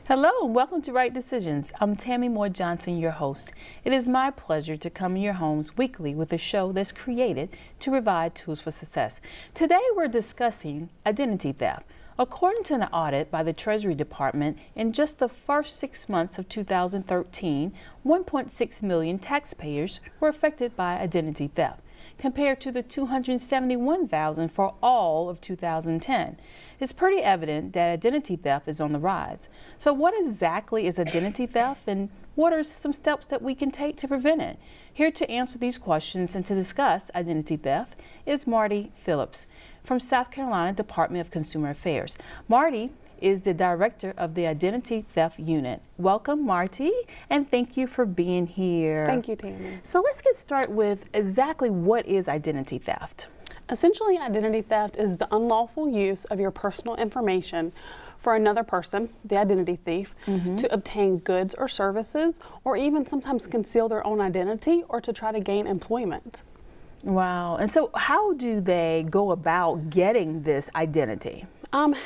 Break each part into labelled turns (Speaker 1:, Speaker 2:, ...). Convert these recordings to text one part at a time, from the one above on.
Speaker 1: Hello and welcome to Right Decisions. I'm Tammy Moye Johnson, your host. It is my pleasure to come in your homes weekly with a show that's created to provide tools for success. Today we're discussing identity theft. According to an audit by the Treasury Department, in just the first 6 months of 2013, 1.6 million taxpayers were affected by identity theft, compared to the 271,000 for all of 2010. It's pretty evident that identity theft is on the rise. So what exactly is identity theft, and what are some steps that we can take to prevent it? Here to answer these questions and to discuss identity theft is Martha Phillips from South Carolina Department of Consumer Affairs. Marty is the director of the Identity Theft Unit. Welcome, Marty, and thank you for being here.
Speaker 2: Thank you, Tammy.
Speaker 1: So let's get started with exactly what is identity theft.
Speaker 2: Essentially, identity theft is the unlawful use of your personal information for another person, the identity thief, to obtain goods or services, or even sometimes conceal their own identity or to try to gain employment.
Speaker 1: Wow. And so how do they go about getting this identity?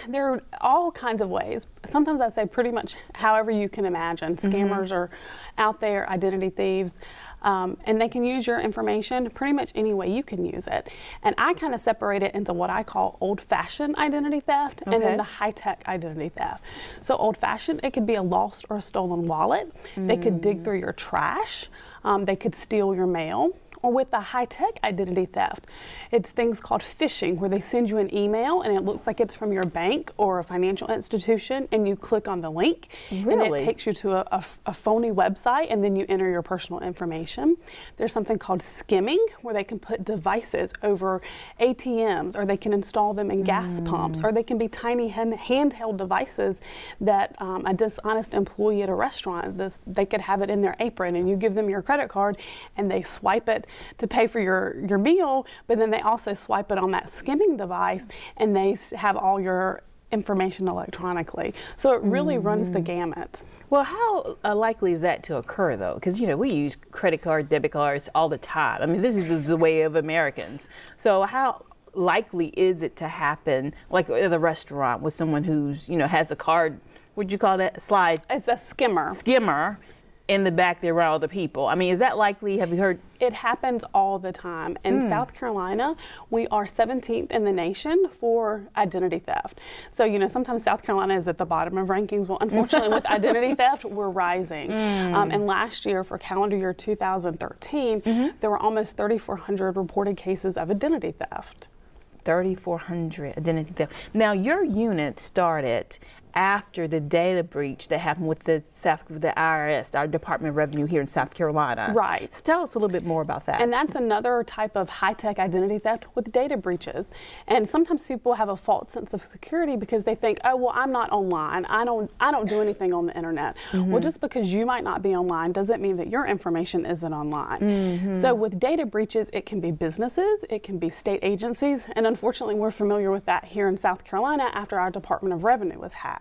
Speaker 2: There are all kinds of ways. Sometimes I say pretty much however you can imagine. Scammers are out there, identity thieves, and they can use your information pretty much any way you can use it. And I kind of separate it into what I call old-fashioned identity theft and then the high-tech identity theft. So old-fashioned, it could be a lost or a stolen wallet. They could dig through your trash. They could steal your mail. Or with the high-tech identity theft, it's things called phishing, where they send you an email and it looks like it's from your bank or a financial institution, and you click on the link and it takes you to a phony website, and then you enter your personal information. There's something called skimming, where they can put devices over ATMs, or they can install them in gas pumps, or they can be tiny handheld devices that a dishonest employee at a restaurant, they could have it in their apron, and you give them your credit card and they swipe it to pay for your meal, but then they also swipe it on that skimming device and they have all your information electronically. So it really runs the gamut.
Speaker 1: Well, how likely is that to occur, though? Because, you know, we use credit cards, debit cards all the time. I mean, this is the way of Americans. So how likely is it to happen, like at a restaurant with someone who's, you know, has a card, what'd you call that, slide?
Speaker 2: It's a skimmer.
Speaker 1: Skimmer in the back there around other people. I mean, is that likely? Have you heard?
Speaker 2: It happens all the time. In South Carolina, we are 17th in the nation for identity theft. So, you know, sometimes South Carolina is at the bottom of rankings. Well, unfortunately, with identity theft, we're rising. And last year, for calendar year 2013, there were almost 3,400 reported cases of identity theft.
Speaker 1: 3,400 identity theft. Now, your unit started after the data breach that happened with the IRS, our Department of Revenue here in South Carolina.
Speaker 2: Right.
Speaker 1: So tell us a little bit more about that.
Speaker 2: And that's another type of high-tech identity theft with data breaches. And sometimes people have a false sense of security because they think, oh, well, I'm not online. I don't do anything on the internet. Well, just because you might not be online doesn't mean that your information isn't online. So with data breaches, it can be businesses, it can be state agencies, and unfortunately, we're familiar with that here in South Carolina after our Department of Revenue was hacked.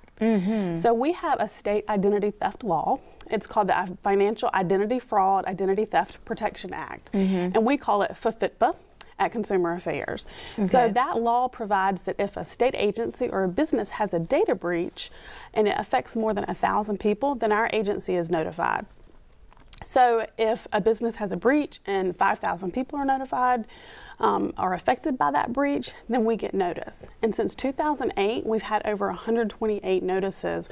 Speaker 2: So we have a state identity theft law. It's called the Financial Identity Fraud Identity Theft Protection Act, and we call it FFIPA at Consumer Affairs. So that law provides that if a state agency or a business has a data breach and it affects more than 1,000 people, then our agency is notified. So if a business has a breach and 5,000 people are notified, are affected by that breach, then we get notice. And since 2008, we've had over 128 notices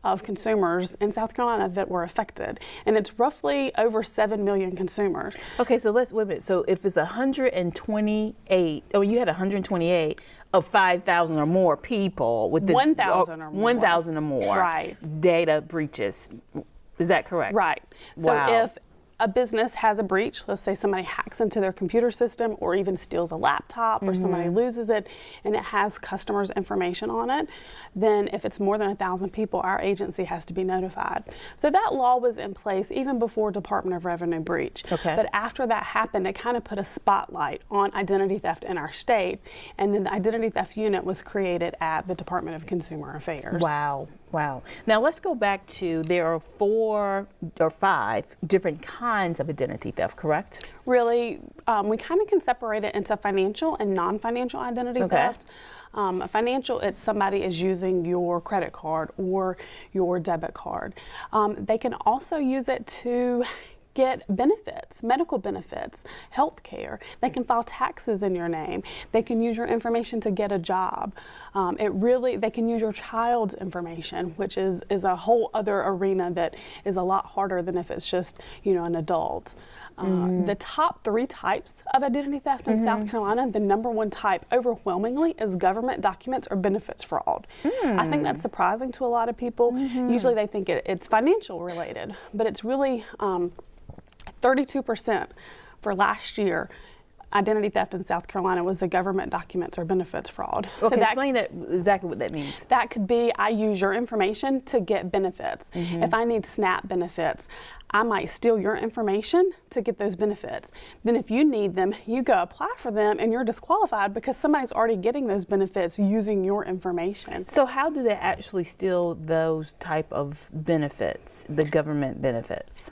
Speaker 2: of consumers in South Carolina that were affected. And it's roughly over 7 million consumers.
Speaker 1: Okay, so let's wait a minute. So if it's 128, oh, you had 128 of 5,000 or more people with the
Speaker 2: 1,000 or more.
Speaker 1: 1,000 or more
Speaker 2: Right.
Speaker 1: data breaches. Is that correct?
Speaker 2: Right. So
Speaker 1: Wow.
Speaker 2: if a business has a breach, let's say somebody hacks into their computer system or even steals a laptop or somebody loses it and it has customers' information on it, then if it's more than 1,000 people, our agency has to be notified. So that law was in place even before Department of Revenue breach. But after that happened, it kind of put a spotlight on identity theft in our state, and then the Identity Theft Unit was created at the Department of Consumer Affairs.
Speaker 1: Wow. Wow. Now let's go back to, there are 4 or 5 different kinds kinds of identity theft, correct?
Speaker 2: Really, we kind of can separate it into financial and non-financial identity theft. Financial, it's somebody is using your credit card or your debit card. They can also use it to get benefits, medical benefits, health care. They can file taxes in your name. They can use your information to get a job. They can use your child's information, which is a whole other arena that is a lot harder than if it's just, an adult. The top 3 types of identity theft in South Carolina, the number 1 type overwhelmingly is government documents or benefits fraud. I think that's surprising to a lot of people. Usually they think it's financial related, but it's really 32% for last year. Identity theft in South Carolina was the government documents or benefits fraud.
Speaker 1: Okay, explain exactly what that means.
Speaker 2: That could be I use your information to get benefits. If I need SNAP benefits, I might steal your information to get those benefits. Then if you need them, you go apply for them and you're disqualified because somebody's already getting those benefits using your information.
Speaker 1: So how do they actually steal those type of benefits, the government benefits?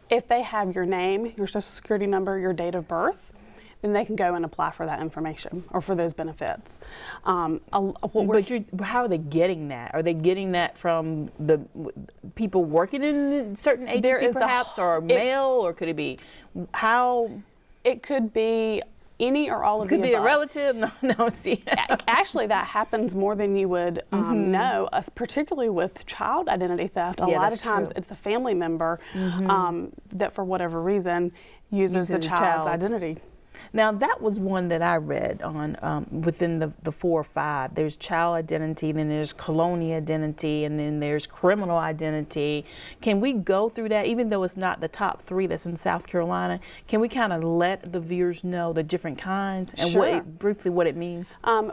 Speaker 2: If they have your name, your social security number, your date of birth, then they can go and apply for that information or for those benefits.
Speaker 1: But how are they getting that? Are they getting that from the people working in a certain agency perhaps, or mail, or could it be how?
Speaker 2: It could be any or all of the above.
Speaker 1: Could be a relative? No, see.
Speaker 2: Actually, that happens more than you would know, particularly with child identity theft. A lot of times it's a family member that for whatever reason uses the child's identity.
Speaker 1: Now, that was one that I read on within the 4 or 5. There's child identity, then there's colonial identity, and then there's criminal identity. Can we go through that, even though it's not the top 3 that's in South Carolina? Can we kind of let the viewers know the different kinds and briefly what it means?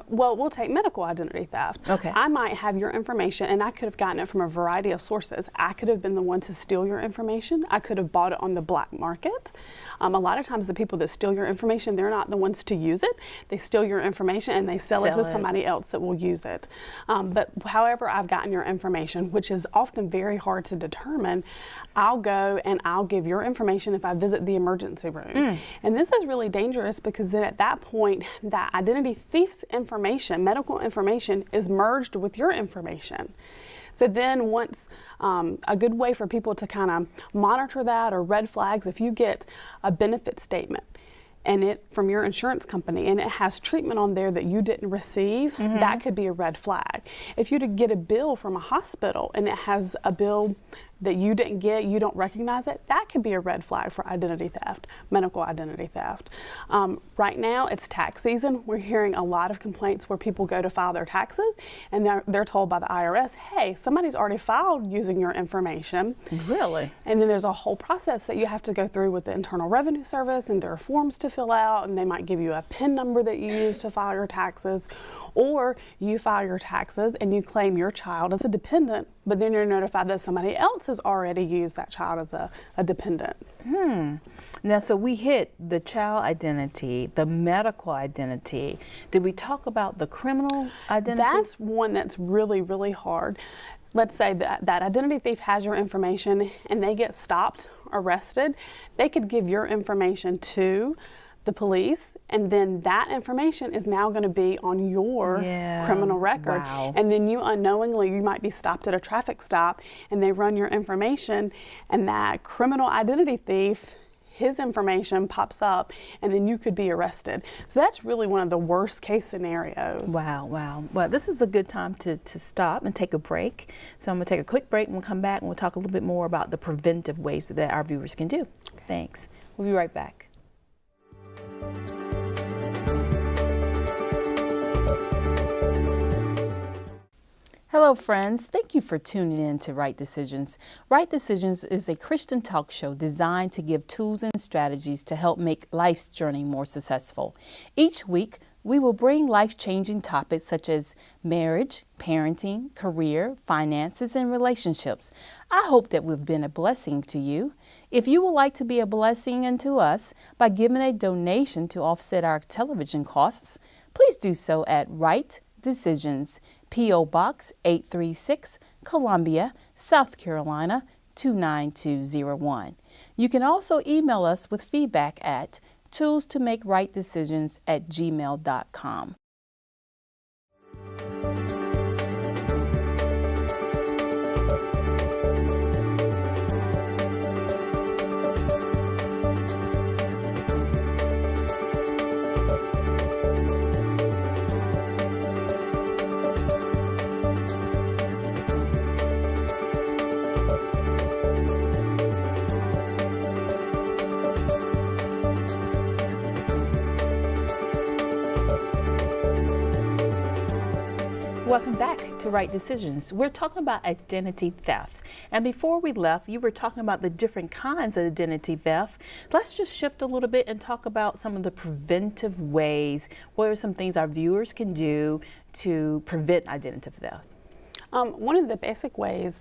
Speaker 2: Well, we'll take medical identity theft.
Speaker 1: Okay.
Speaker 2: I might have your information, and I could have gotten it from a variety of sources. I could have been the one to steal your information. I could have bought it on the black market. A lot of times the people that steal your information, they're not the ones to use it. They steal your information and they sell it to somebody else that will use it. But however I've gotten your information, which is often very hard to determine, I'll go and I'll give your information if I visit the emergency room. And this is really dangerous because then at that point, that identity thief's information, medical information, is merged with your information. So then once, a good way for people to kind of monitor that, or red flags, if you get a benefit statement and it from your insurance company and it has treatment on there that you didn't receive, that could be a red flag. If you get a bill from a hospital and it has a bill that you didn't get, you don't recognize it, that could be a red flag for identity theft, medical identity theft. Right now, it's tax season. We're hearing a lot of complaints where people go to file their taxes and they're told by the IRS, hey, somebody's already filed using your information.
Speaker 1: Really?
Speaker 2: And then there's a whole process that you have to go through with the Internal Revenue Service, and there are forms to fill out, and they might give you a PIN number that you use to file your taxes, or you file your taxes and you claim your child as a dependent, but then you're notified that somebody else has already used that child as a dependent.
Speaker 1: Now, so we hit the child identity, the medical identity. Did we talk about the criminal identity?
Speaker 2: That's one that's really, really hard. Let's say that identity thief has your information and they get stopped, arrested. They could give your information to the police, and then that information is now going to be on your criminal record.
Speaker 1: Wow.
Speaker 2: And then you unknowingly, you might be stopped at a traffic stop and they run your information, and that criminal identity thief, his information pops up, and then you could be arrested. So that's really one of the worst case scenarios.
Speaker 1: Wow. Well, this is a good time to stop and take a break. So I'm going to take a quick break, and we'll come back and we'll talk a little bit more about the preventive ways that our viewers can do. Okay. Thanks. We'll be right back. Hello, friends. Thank you for tuning in to Right Decisions. Right Decisions is a Christian talk show designed to give tools and strategies to help make life's journey more successful. Each week, we will bring life-changing topics such as marriage, parenting, career, finances, and relationships. I hope that we've been a blessing to you. If you would like to be a blessing unto us by giving a donation to offset our television costs, please do so at Right Decisions, P.O. Box 836, Columbia, South Carolina 29201. You can also email us with feedback at toolstomakerightdecisions@gmail.com. Welcome back to Right Decisions. We're talking about identity theft. And before we left, you were talking about the different kinds of identity theft. Let's just shift a little bit and talk about some of the preventive ways. What are some things our viewers can do to prevent identity theft?
Speaker 2: One of the basic ways,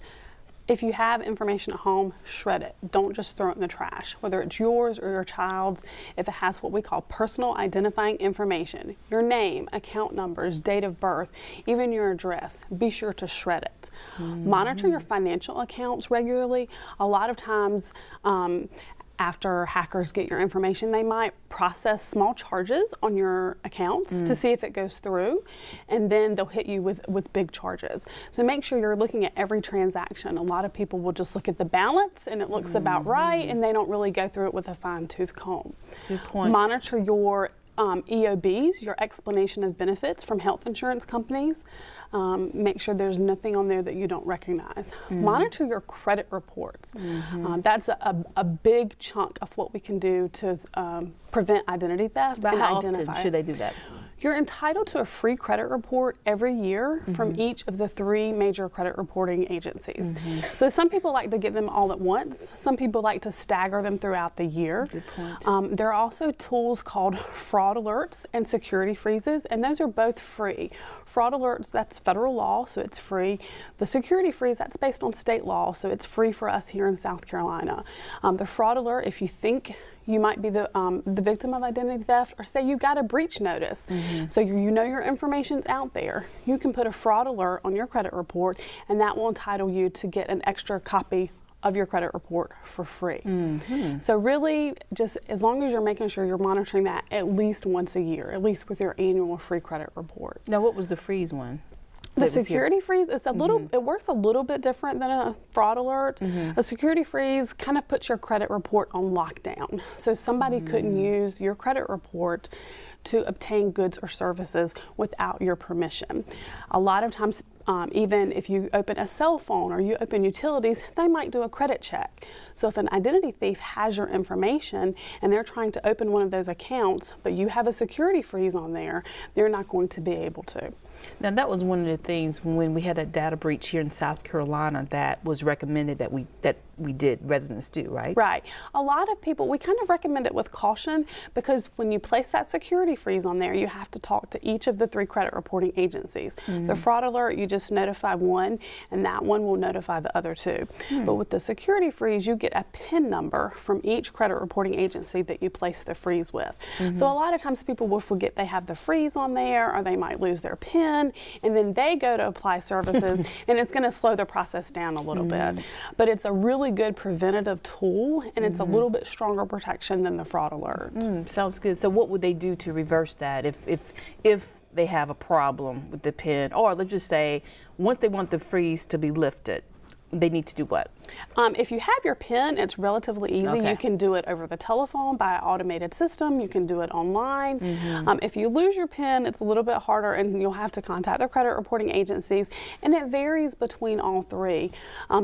Speaker 2: if you have information at home, shred it. Don't just throw it in the trash. Whether it's yours or your child's, if it has what we call personal identifying information, your name, account numbers, date of birth, even your address, be sure to shred it. Monitor your financial accounts regularly. A lot of times, after hackers get your information, they might process small charges on your accounts to see if it goes through, and then they'll hit you with big charges. So make sure you're looking at every transaction. A lot of people will just look at the balance and it looks about right, and they don't really go through it with a fine-tooth comb.
Speaker 1: Good point.
Speaker 2: Monitor your EOBs, your explanation of benefits from health insurance companies. Make sure there's nothing on there that you don't recognize. Monitor your credit reports. That's a big chunk of what we can do to prevent identity theft.
Speaker 1: But
Speaker 2: and
Speaker 1: how
Speaker 2: identify
Speaker 1: often should they do that?
Speaker 2: You're entitled to a free credit report every year from each of the 3 major credit reporting agencies. So some people like to get them all at once. Some people like to stagger them throughout the year.
Speaker 1: Good point.
Speaker 2: There are also tools called fraud alerts and security freezes, and those are both free. Fraud alerts, that's federal law, so it's free. The security freeze, that's based on state law, so it's free for us here in South Carolina. The fraud alert, if you think you might be the victim of identity theft, or say you got a breach notice, so you know your information's out there, you can put a fraud alert on your credit report, and that will entitle you to get an extra copy of your credit report for free. So really, just as long as you're making sure you're monitoring that at least once a year, at least with your annual free credit report.
Speaker 1: Now, what was the freeze one?
Speaker 2: The security freeze, it's a little, it works a little bit different than a fraud alert. A security freeze kind of puts your credit report on lockdown. So somebody couldn't use your credit report to obtain goods or services without your permission. A lot of times, even if you open a cell phone or you open utilities, they might do a credit check. So if an identity thief has your information and they're trying to open one of those accounts, but you have a security freeze on there, they're not going to be able to.
Speaker 1: Now, that was one of the things when we had a data breach here in South Carolina that was recommended that we did, residents do, right?
Speaker 2: Right. A lot of people, we kind of recommend it with caution, because when you place that security freeze on there, you have to talk to each of the 3 credit reporting agencies. The fraud alert, you just notify one, and that one will notify the other 2. But with the security freeze, you get a PIN number from each credit reporting agency that you place the freeze with. So a lot of times people will forget they have the freeze on there, or they might lose their PIN, and then they go to apply services, and it's going to slow the process down a little bit. But it's a really good preventative tool, and it's a little bit stronger protection than the fraud alert.
Speaker 1: Sounds good. So what would they do to reverse that if they have a problem with the PIN, or let's just say once they want the freeze to be lifted, they need to do what?
Speaker 2: If you have your PIN, it's relatively easy.
Speaker 1: Okay.
Speaker 2: You can do it over the telephone by an automated system. You can do it online. If you lose your PIN, it's a little bit harder, and you'll have to contact the credit reporting agencies, and it varies between all 3.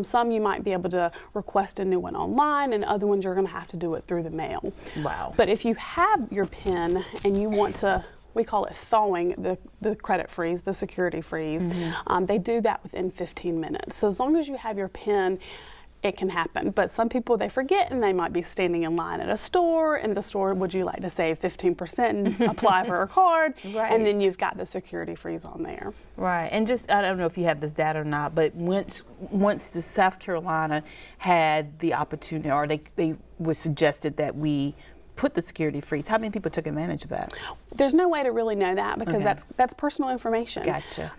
Speaker 2: Some you might be able to request a new one online, and other ones you're going to have to do it through the mail.
Speaker 1: Wow.
Speaker 2: But if you have your PIN and you want to, we call it thawing the credit freeze, the security freeze. They do that within 15 minutes. So as long as you have your PIN, it can happen. But some people, they forget, and they might be standing in line at a store, and the store, would you like to save 15% and apply for a card?
Speaker 1: Right.
Speaker 2: And then you've got the security freeze on there.
Speaker 1: Right. And just, I don't know if you have this data or not, but once the South Carolina had the opportunity, or they was suggested that we put the security freeze? How many people took advantage of that?
Speaker 2: There's no way to really know that because that's personal information.
Speaker 1: Gotcha.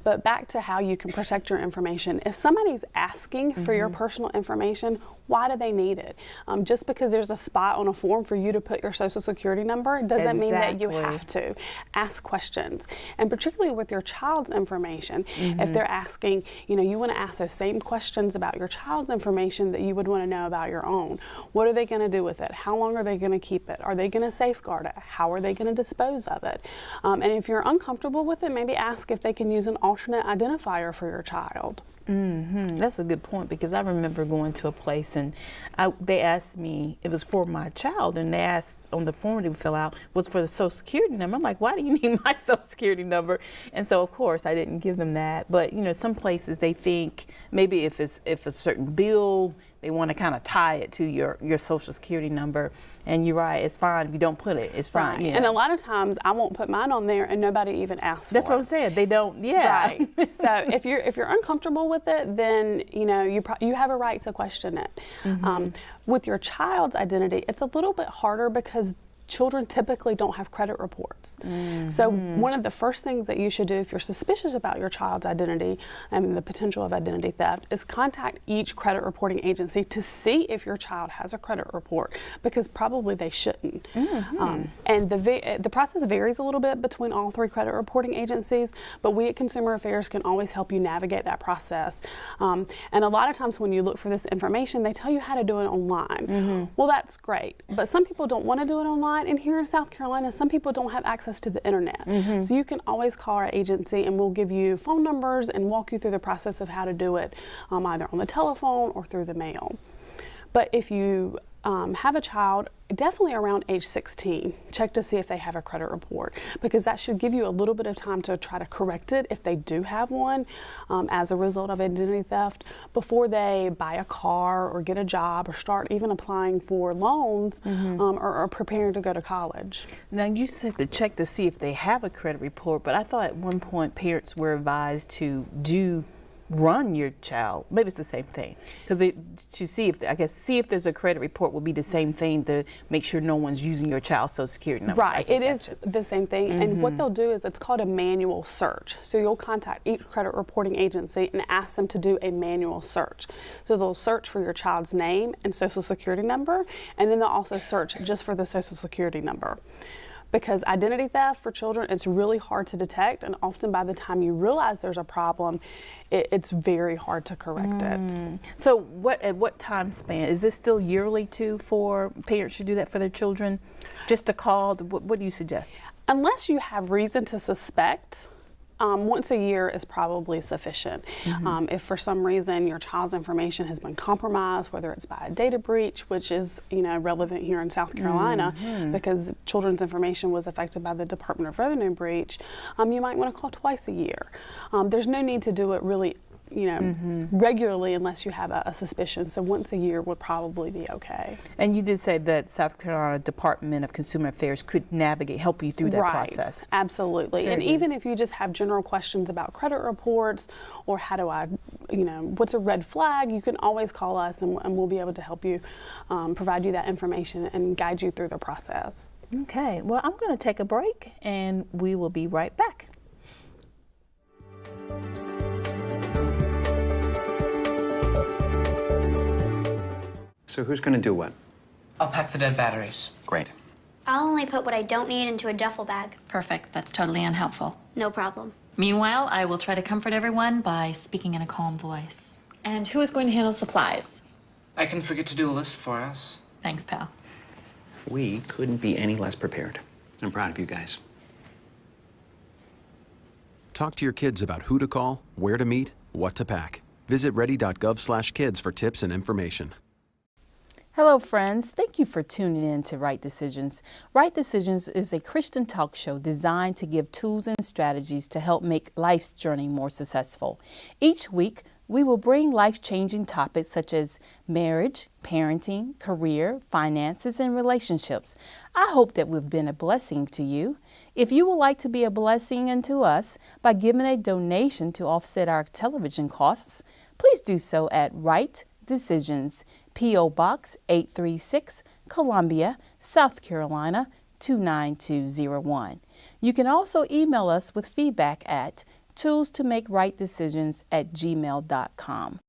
Speaker 2: But back to how you can protect your information. If somebody's asking for your personal information, why do they need it? Just because there's a spot on a form for you to put your social security number doesn't mean that you have to. Ask questions. And particularly with your child's information, if they're asking, you want to ask those same questions about your child's information that you would want to know about your own. What are they going to do with it? How long are they going to keep it? Are they going to safeguard it? How are they going to dispose of it? And if you're uncomfortable with it, maybe ask if they can use an alternate identifier for your child.
Speaker 1: That's a good point, because I remember going to a place and they asked me, it was for my child, and they asked on the form to fill out was for the social security number. I'm like, why do you need my social security number? And so of course I didn't give them that. But some places they think maybe if a certain bill, they want to kind of tie it to your social security number. And you're right, it's fine if you don't put it. It's fine.
Speaker 2: Right. Yeah. And a lot of times I won't put mine on there and nobody even asks for it.
Speaker 1: That's what I'm saying. They don't. Yeah.
Speaker 2: Right. So if you're uncomfortable with it, then you have a right to question it. With your child's identity, it's a little bit harder because children typically don't have credit reports. So one of the first things that you should do if you're suspicious about your child's identity and the potential of identity theft is contact each credit reporting agency to see if your child has a credit report, because probably they shouldn't. And the process varies a little bit between all three credit reporting agencies, but we at Consumer Affairs can always help you navigate that process. And a lot of times when you look for this information, they tell you how to do it online. Well, that's great, but some people don't want to do it online. And here in South Carolina, some people don't have access to the internet. So you can always call our agency and we'll give you phone numbers and walk you through the process of how to do it, either on the telephone or through the mail. But if you have a child, definitely around age 16, check to see if they have a credit report, because that should give you a little bit of time to try to correct it if they do have one as a result of identity theft before they buy a car or get a job or start even applying for loans or preparing to go to college.
Speaker 1: Now you said to check to see if they have a credit report, but I thought at one point parents were advised to run your child. Maybe it's the same thing, because to see if there's a credit report will be the same thing to make sure no one's using your child's social security number.
Speaker 2: Right, it is the same thing. And what they'll do is it's called a manual search. So you'll contact each credit reporting agency and ask them to do a manual search. So they'll search for your child's name and social security number, and then they'll also search just for the social security number. Because identity theft for children, it's really hard to detect, and often by the time you realize there's a problem, it's very hard to correct it.
Speaker 1: So at what time span? Is this still yearly too for parents to do that for their children? Just to call? What do you suggest?
Speaker 2: Unless you have reason to suspect, once a year is probably sufficient. If for some reason your child's information has been compromised, whether it's by a data breach, which is relevant here in South Carolina because children's information was affected by the Department of Revenue breach, you might want to call twice a year. There's no need to do it really regularly unless you have a suspicion. So once a year would probably be okay.
Speaker 1: And you did say that South Carolina Department of Consumer Affairs could help you through that process.
Speaker 2: Absolutely. And even if you just have general questions about credit reports or how do I, what's a red flag, you can always call us and we'll be able to help you, provide you that information and guide you through the process.
Speaker 1: Okay. Well, I'm going to take a break and we will be right back.
Speaker 3: So who's going to do what?
Speaker 4: I'll pack the dead batteries.
Speaker 3: Great.
Speaker 5: I'll only put what I don't need into a duffel bag.
Speaker 6: Perfect. That's totally unhelpful.
Speaker 5: No problem.
Speaker 6: Meanwhile, I will try to comfort everyone by speaking in a calm voice. And who is going to handle supplies?
Speaker 4: I can forget to do a list for us.
Speaker 6: Thanks, pal.
Speaker 3: We couldn't be any less prepared. I'm proud of you guys.
Speaker 7: Talk to your kids about who to call, where to meet, what to pack. Visit ready.gov/kids for tips and information.
Speaker 1: Hello, friends. Thank you for tuning in to Right Decisions. Right Decisions is a Christian talk show designed to give tools and strategies to help make life's journey more successful. Each week, we will bring life-changing topics such as marriage, parenting, career, finances, and relationships. I hope that we've been a blessing to you. If you would like to be a blessing unto us by giving a donation to offset our television costs, please do so at Right Decisions, P.O. Box 836, Columbia, South Carolina 29201. You can also email us with feedback at toolstomakerightdecisions@gmail.com.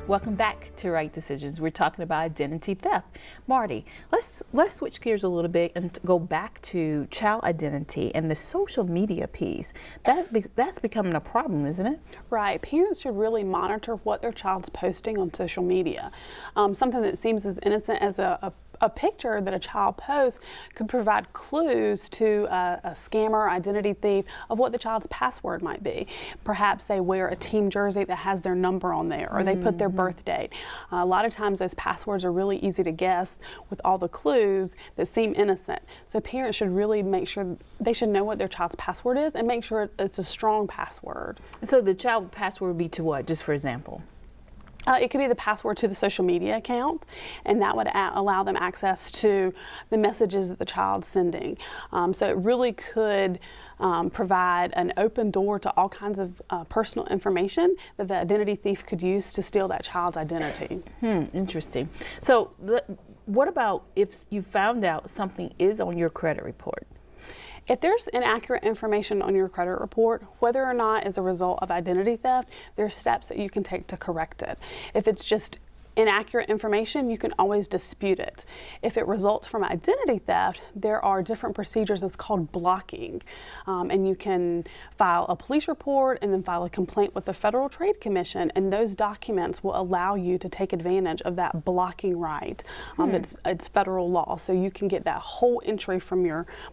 Speaker 1: Welcome back to Right Decisions. We're talking about identity theft. Marty, let's switch gears a little bit and go back to child identity and the social media piece. That's becoming a problem, isn't it?
Speaker 2: Right. Parents should really monitor what their child's posting on social media. Something that seems as innocent as a picture that a child posts could provide clues to a scammer, identity thief, of what the child's password might be. Perhaps they wear a team jersey that has their number on there, or they put their birth date. A lot of times those passwords are really easy to guess with all the clues that seem innocent. So parents should really make sure they should know what their child's password is and make sure it's a strong password.
Speaker 1: So the child password would be to what, just for example?
Speaker 2: It could be the password to the social media account, and that would allow them access to the messages that the child's sending. So it really could provide an open door to all kinds of personal information that the identity thief could use to steal that child's identity.
Speaker 1: Interesting. So what about if you found out something is on your credit report?
Speaker 2: If there's inaccurate information on your credit report, whether or not as a result of identity theft, there are steps that you can take to correct it. If it's just inaccurate information, you can always dispute it. If it results from identity theft, there are different procedures that's called blocking. And you can file a police report and then file a complaint with the Federal Trade Commission, and those documents will allow you to take advantage of that blocking right. It's federal law, so you can get that whole entry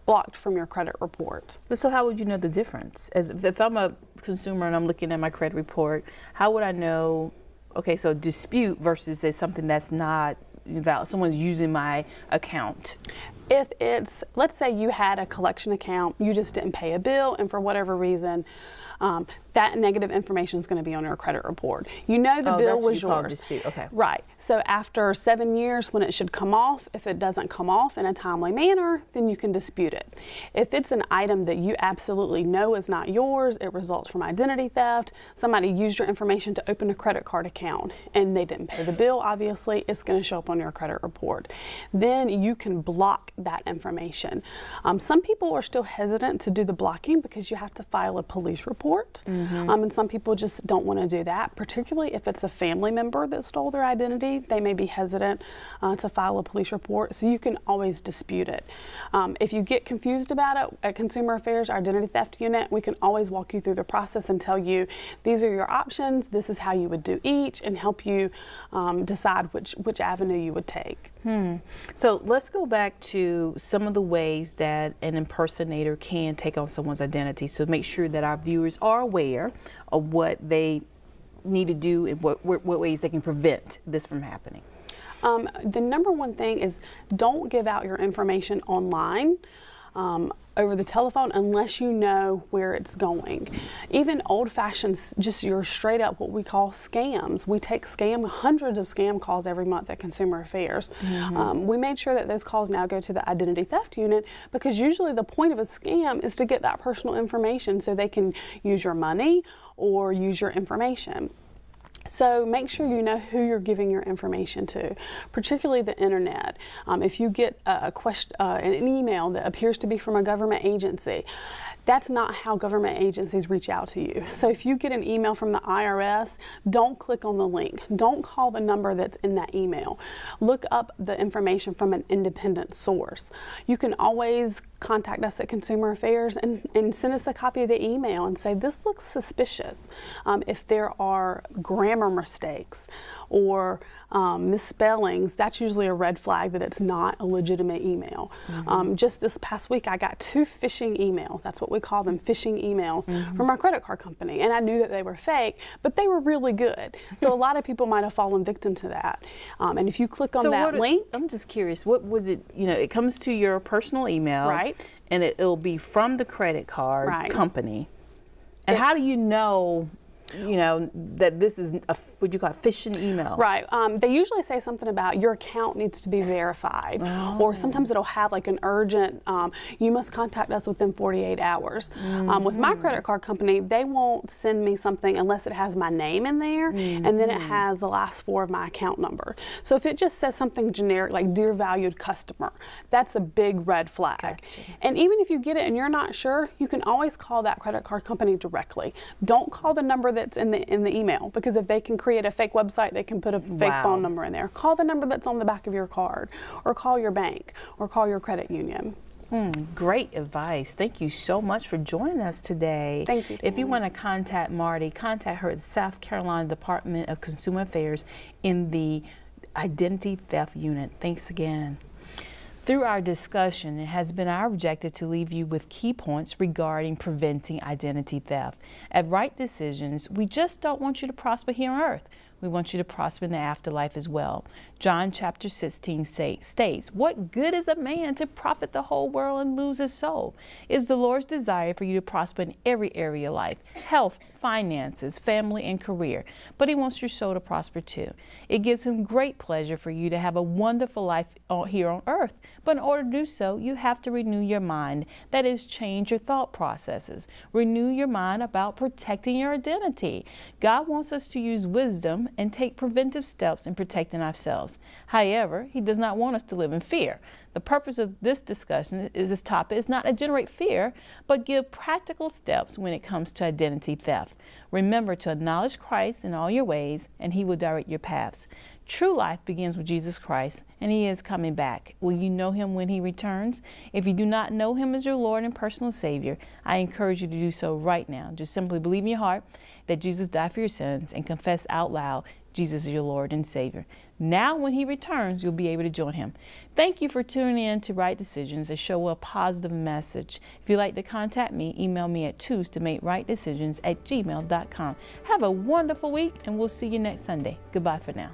Speaker 2: blocked from your credit report.
Speaker 1: So how would you know the difference? If I'm a consumer and I'm looking at my credit report, how would I know? Okay, so dispute versus is something that's not valid. Someone's using my account.
Speaker 2: If it's, let's say you had a collection account, you just didn't pay a bill, and for whatever reason, that negative information is going to be on your credit report. You know the bill was yours.
Speaker 1: Dispute. Okay.
Speaker 2: Right. So after 7 years, when it should come off, if it doesn't come off in a timely manner, then you can dispute it. If it's an item that you absolutely know is not yours, it results from identity theft, somebody used your information to open a credit card account and they didn't pay the bill, obviously, it's going to show up on your credit report. Then you can block that information. Some people are still hesitant to do the blocking because you have to file a police report. And some people just don't want to do that, particularly if it's a family member that stole their identity. They may be hesitant to file a police report, so you can always dispute it. If you get confused about it, at Consumer Affairs, our Identity Theft Unit, we can always walk you through the process and tell you these are your options, this is how you would do each, and help you decide which avenue you would take.
Speaker 1: So let's go back to some of the ways that an impersonator can take on someone's identity, so make sure that our viewers are aware of what they need to do and what ways they can prevent this from happening.
Speaker 2: The number one thing is don't give out your information online over the telephone unless you know where it's going. Even old-fashioned, just your straight up what we call scams. We take hundreds of scam calls every month at Consumer Affairs. We made sure that those calls now go to the Identity Theft Unit because usually the point of a scam is to get that personal information so they can use your money or use your information. So make sure you know who you're giving your information to, particularly the internet. If you get an email that appears to be from a government agency, that's not how government agencies reach out to you. So if you get an email from the IRS, don't click on the link. Don't call the number that's in that email. Look up the information from an independent source. You can always contact us at Consumer Affairs and send us a copy of the email and say, this looks suspicious. If there are grammar mistakes or misspellings, that's usually a red flag that it's not a legitimate email. Just this past week, I got 2 phishing emails. That's what we call them, phishing emails from our credit card company. And I knew that they were fake, but they were really good. So a lot of people might have fallen victim to that. And if you click on that link.
Speaker 1: I'm just curious, what was it, it comes to your personal email.
Speaker 2: Right.
Speaker 1: And it'll be from the credit card company. And how do you know, that this is what you call a phishing email?
Speaker 2: Right. They usually say something about your account needs to be verified, or sometimes it'll have like an urgent, you must contact us within 48 hours. With my credit card company, they won't send me something unless it has my name in there, and then it has the last 4 of my account number. So if it just says something generic like "Dear valued customer," that's a big red flag. Gotcha. And even if you get it and you're not sure, you can always call that credit card company directly. Don't call the number that's in the email, because if they can create a fake website, they can put a fake phone number in there. Call the number that's on the back of your card, or call your bank, or call your credit union.
Speaker 1: Great advice. Thank you so much for joining us today.
Speaker 2: Thank you, Tammy.
Speaker 1: If you want to contact Marty, contact her at South Carolina Department of Consumer Affairs in the Identity Theft Unit. Thanks again. Through our discussion, it has been our objective to leave you with key points regarding preventing identity theft. At Right Decisions, we just don't want you to prosper here on earth. We want you to prosper in the afterlife as well. John chapter 16 states, "What good is a man to profit the whole world and lose his soul?" It is the Lord's desire for you to prosper in every area of life: health, finances, family, and career. But He wants your soul to prosper too. It gives Him great pleasure for you to have a wonderful life here on earth. But in order to do so, you have to renew your mind. That is, change your thought processes. Renew your mind about protecting your identity. God wants us to use wisdom and take preventive steps in protecting ourselves. However, He does not want us to live in fear. The purpose of this discussion this topic is not to generate fear, but give practical steps when it comes to identity theft. Remember to acknowledge Christ in all your ways, and He will direct your paths. True life begins with Jesus Christ, and He is coming back. Will you know Him when He returns? If you do not know Him as your Lord and personal Savior, I encourage you to do so right now. Just simply believe in your heart that Jesus died for your sins and confess out loud Jesus is your Lord and Savior. Now, when He returns, you'll be able to join Him. Thank you for tuning in to Right Decisions, a show with a positive message. If you'd like to contact me, email me at tuesdemakerightdecisions@gmail.com. Have a wonderful week, and we'll see you next Sunday. Goodbye for now.